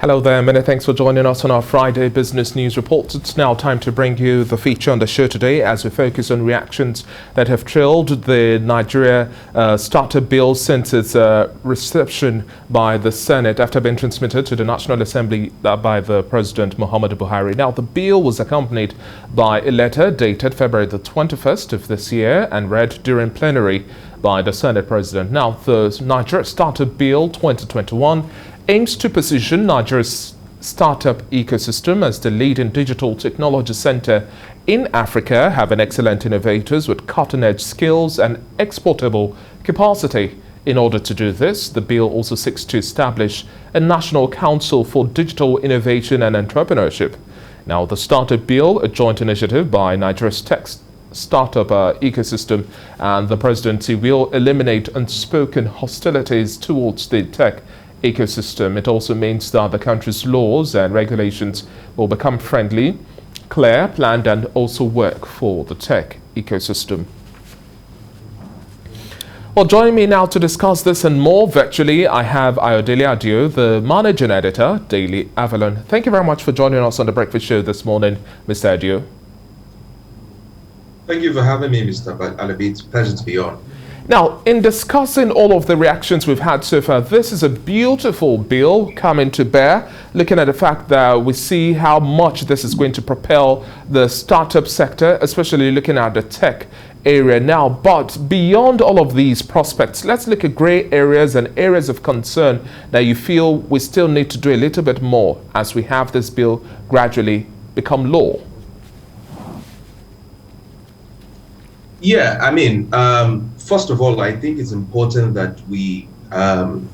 Hello there, many thanks for joining us on our Friday Business News Report. It's now time to bring you the feature on the show today as we focus on reactions that have trailed the Nigeria startup bill since its reception by the Senate after being transmitted to the National Assembly by the President Muhammadu Buhari. Now, the bill was accompanied by a letter dated February the 21st of this year and read during plenary by the Senate President. Now, the Nigeria Startup Bill 2021 aims to position Nigeria's startup ecosystem as the leading digital technology center in Africa, having excellent innovators with cutting-edge skills and exportable capacity. In order to do this, the bill also seeks to establish a National Council for Digital Innovation and Entrepreneurship. Now, the Startup Bill, a joint initiative by Nigeria's tech startup ecosystem and the presidency, will eliminate unspoken hostilities towards the tech ecosystem. It also means that the country's laws and regulations will become friendly, clear, planned, and also work for the tech ecosystem. Well, joining me now to discuss this and more virtually, I have Ayodele Adio, the managing editor, Daily Avalon. Thank you very much for joining us on the Breakfast Show this morning, Mr. Adio. Thank you for having me, Mr. Alabi. It's a pleasure to be on. Now, in discussing all of the reactions we've had so far, this is a beautiful bill coming to bear, looking at the fact that we see how much this is going to propel the startup sector, especially looking at the tech area now. But beyond all of these prospects, let's look at gray areas and areas of concern that you feel we still need to do a little bit more as we have this bill gradually become law. Yeah, I mean, first of all, I think it's important that we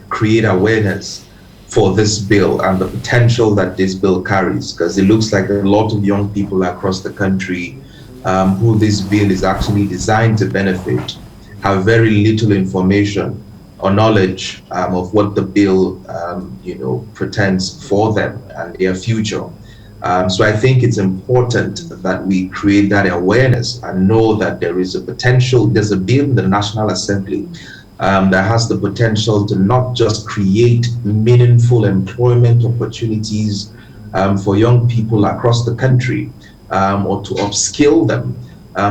create awareness for this bill and the potential that this bill carries, because it looks like a lot of young people across the country who this bill is actually designed to benefit have very little information or knowledge of what the bill, pretends for them and their future. So I think it's important that we create that awareness and know that there is a potential, there's a bill in the National Assembly that has the potential to not just create meaningful employment opportunities for young people across the country or to upskill them,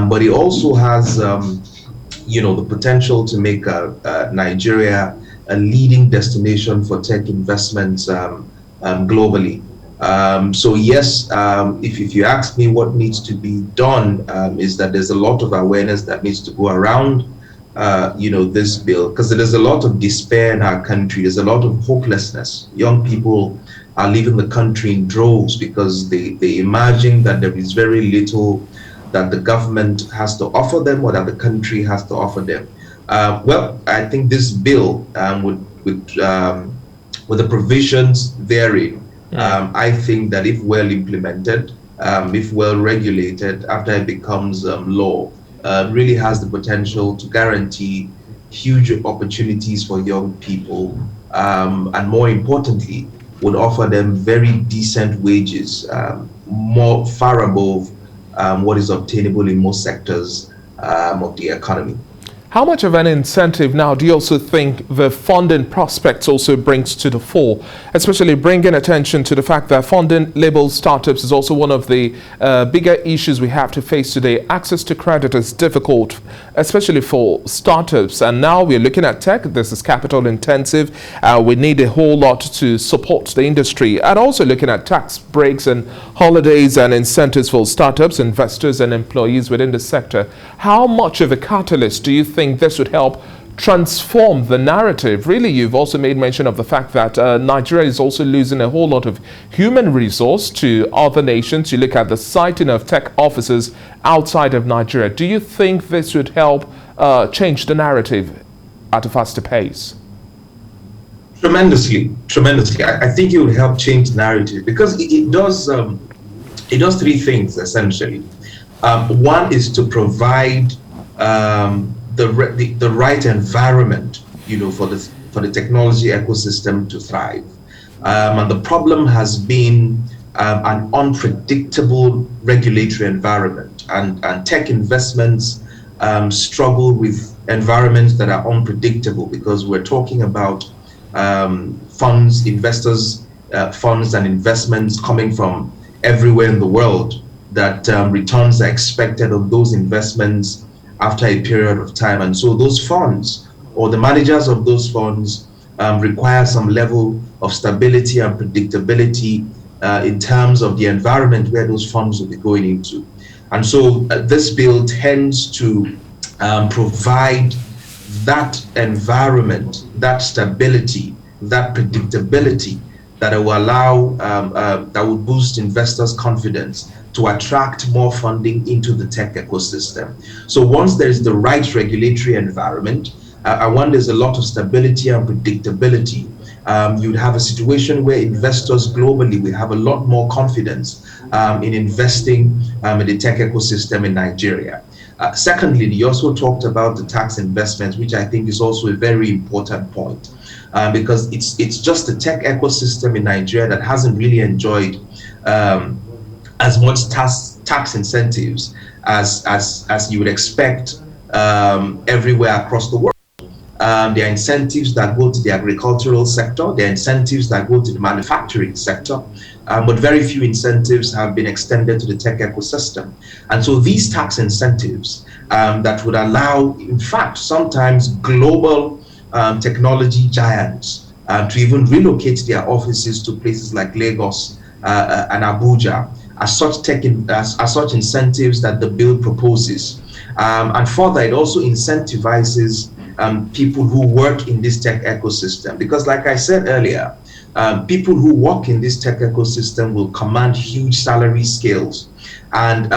but it also has, the potential to make Nigeria a leading destination for tech investments globally. So yes, if you ask me what needs to be done, is that there's a lot of awareness that needs to go around, this bill, because there's a lot of despair in our country. There's a lot of hopelessness. Young people are leaving the country in droves because they imagine that there is very little that the government has to offer them or that the country has to offer them. Well, I think this bill with the provisions therein, I think that if well implemented, if well regulated, after it becomes law, really has the potential to guarantee huge opportunities for young people, and more importantly, would offer them very decent wages, far above what is obtainable in most sectors of the economy. How much of an incentive now do you also think the funding prospects also brings to the fore, especially bringing attention to the fact that funding labeled startups is also one of the bigger issues we have to face today? Access to credit is difficult, especially for startups. And now we're looking at tech. This is capital intensive. We need a whole lot to support the industry, and also looking at tax breaks and holidays and incentives for startups, investors and employees within the sector. How much of a catalyst do you think this would help transform the narrative? Really, you've also made mention of the fact that Nigeria is also losing a whole lot of human resource to other nations. You look at the siting of tech offices outside of Nigeria. Do you think this would help change the narrative at a faster pace? Tremendously. I think it would help change the narrative because it does three things essentially. One is to provide the right environment, for the technology ecosystem to thrive. And the problem has been an unpredictable regulatory environment, and tech investments struggle with environments that are unpredictable because we're talking about funds, investors funds and investments coming from everywhere in the world, that returns are expected on those investments after a period of time. And so those funds, or the managers of those funds, require some level of stability and predictability in terms of the environment where those funds will be going into. And so this bill tends to provide that environment, that stability, that predictability that will allow, that will boost investors' confidence to attract more funding into the tech ecosystem. So once there's the right regulatory environment, and when there's a lot of stability and predictability, you'd have a situation where investors globally will have a lot more confidence in investing in the tech ecosystem in Nigeria. Secondly, you also talked about the tax investments, which I think is also a very important point, because it's just the tech ecosystem in Nigeria that hasn't really enjoyed as much tax incentives as you would expect everywhere across the world. There are incentives that go to the agricultural sector, there are incentives that go to the manufacturing sector, but very few incentives have been extended to the tech ecosystem. And so these tax incentives that would allow, in fact, sometimes global technology giants to even relocate their offices to places like Lagos and Abuja, as such incentives that the bill proposes. And further, it also incentivizes people who work in this tech ecosystem, because like I said earlier, people who work in this tech ecosystem will command huge salary scales. And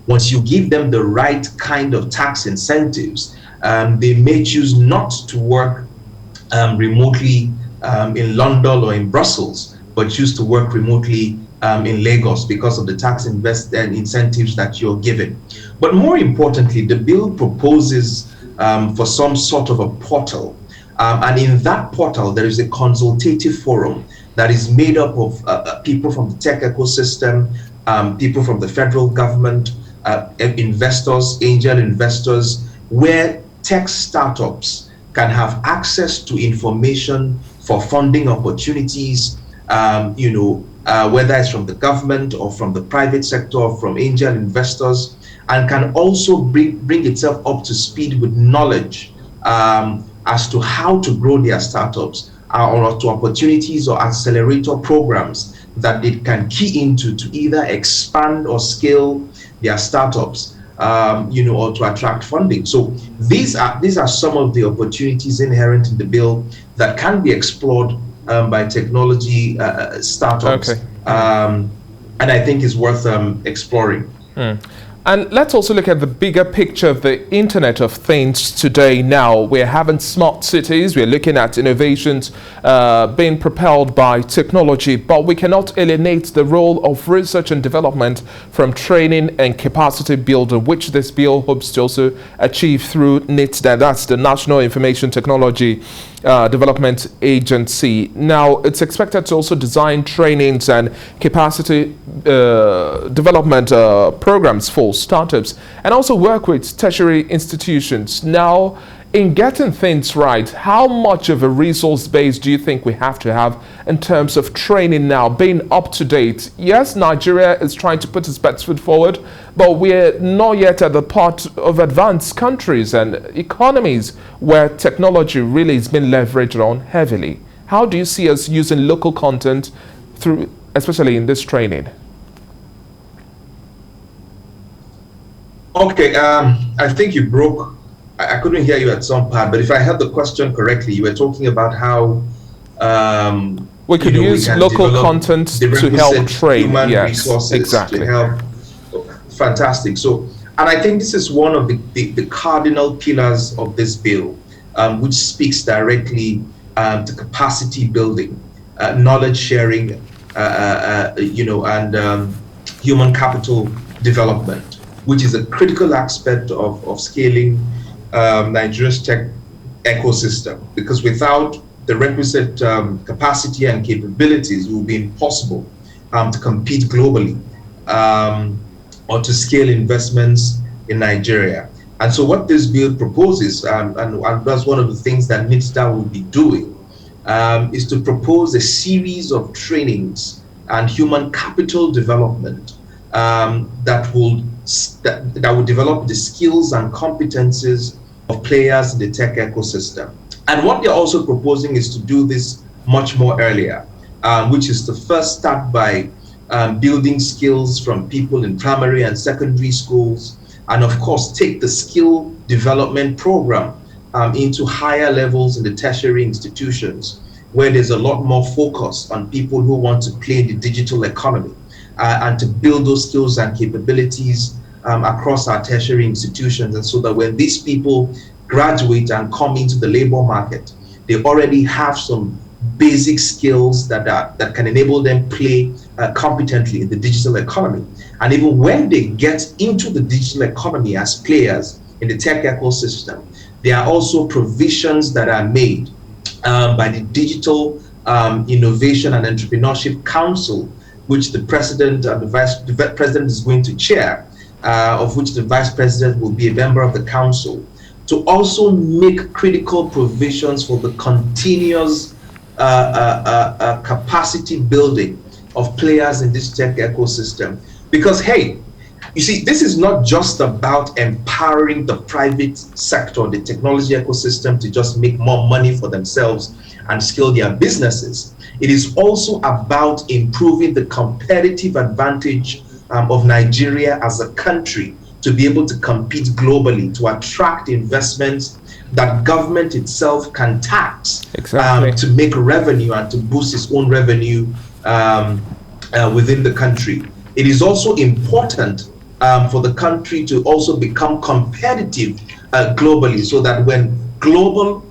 once you give them the right kind of tax incentives, they may choose not to work remotely in London or in Brussels, but choose to work remotely in Lagos because of the tax incentives that you're given. But more importantly, the bill proposes for some sort of a portal. And in that portal, there is a consultative forum that is made up of people from the tech ecosystem, people from the federal government, investors, angel investors, where tech startups can have access to information for funding opportunities, whether it's from the government or from the private sector or from angel investors, and can also bring itself up to speed with knowledge as to how to grow their startups or to opportunities or accelerator programs that they can key into to either expand or scale their startups, or to attract funding. So these are some of the opportunities inherent in the bill that can be explored by technology startups, okay. And I think is worth exploring. And let's also look at the bigger picture of the Internet of Things today. Now we're having smart cities, we're looking at innovations being propelled by technology, but we cannot alienate the role of research and development from training and capacity building, which this bill hopes to also achieve through NITDA, that's the National Information Technology Development Agency. Now it's expected to also design trainings and capacity development programs for startups and also work with tertiary institutions. Now, in getting things right, how much of a resource base do you think we have to have in terms of training now, being up to date? Yes, Nigeria is trying to put its best foot forward, but we're not yet at the part of advanced countries and economies where technology really has been leveraged on heavily. How do you see us using local content through, especially in this training? Okay, I think you broke. I couldn't hear you at some part, but if I heard the question correctly, you were talking about how we could use local content to help train. Human yes, resources exactly. to help. Fantastic. So, and I think this is one of the cardinal pillars of this bill, which speaks directly to capacity building, knowledge sharing, and human capital development, which is a critical aspect of scaling Nigeria's tech ecosystem, because without the requisite capacity and capabilities, it will be impossible to compete globally or to scale investments in Nigeria. And so what this bill proposes, and that's one of the things that NITDA will be doing, is to propose a series of trainings and human capital development that will develop the skills and competencies of players in the tech ecosystem. And what they're also proposing is to do this much more earlier, which is to first start by building skills from people in primary and secondary schools, and of course take the skill development program into higher levels in the tertiary institutions, where there's a lot more focus on people who want to play in the digital economy and to build those skills and capabilities across our tertiary institutions. And so that when these people graduate and come into the labor market, they already have some basic skills that can enable them play competently in the digital economy. And even when they get into the digital economy as players in the tech ecosystem, there are also provisions that are made by the Digital Innovation and Entrepreneurship Council, which the president and the vice president is going to chair, of which the vice president will be a member of the council, to also make critical provisions for the continuous capacity building of players in this tech ecosystem. Because, hey, you see, this is not just about empowering the private sector, the technology ecosystem, to just make more money for themselves and scale their businesses. It is also about improving the competitive advantage of Nigeria as a country to be able to compete globally, to attract investments that government itself can tax to make revenue and to boost its own revenue within the country. It is also important for the country to also become competitive globally, so that when global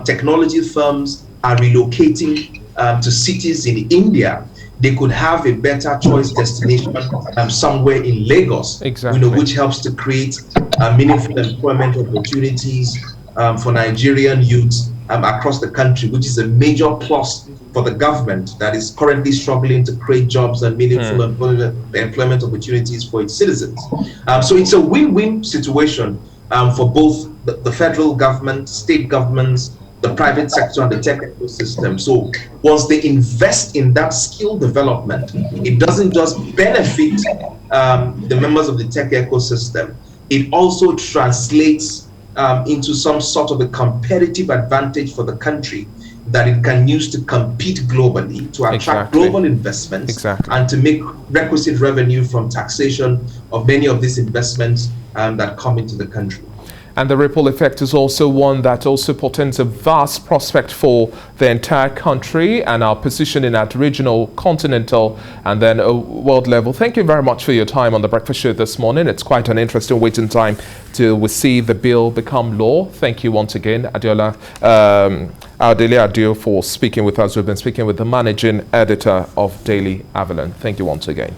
technology firms are relocating to cities in India, they could have a better choice destination somewhere in Lagos, which helps to create meaningful employment opportunities for Nigerian youths across the country, which is a major plus for the government that is currently struggling to create jobs and meaningful employment opportunities for its citizens. So it's a win-win situation for both the federal government, state governments, the private sector, and the tech ecosystem. So once they invest in that skill development, it doesn't just benefit the members of the tech ecosystem, it also translates into some sort of a competitive advantage for the country that it can use to compete globally, to attract global investments, and to make requisite revenue from taxation of many of these investments that come into the country. And the ripple effect is also one that also portends a vast prospect for the entire country and our positioning at regional, continental, and then a world level. Thank you very much for your time on the Breakfast Show this morning. It's quite an interesting waiting time till we see the bill become law. Thank you once again, Adele Adio, for speaking with us. We've been speaking with the managing editor of Daily Avalon. Thank you once again.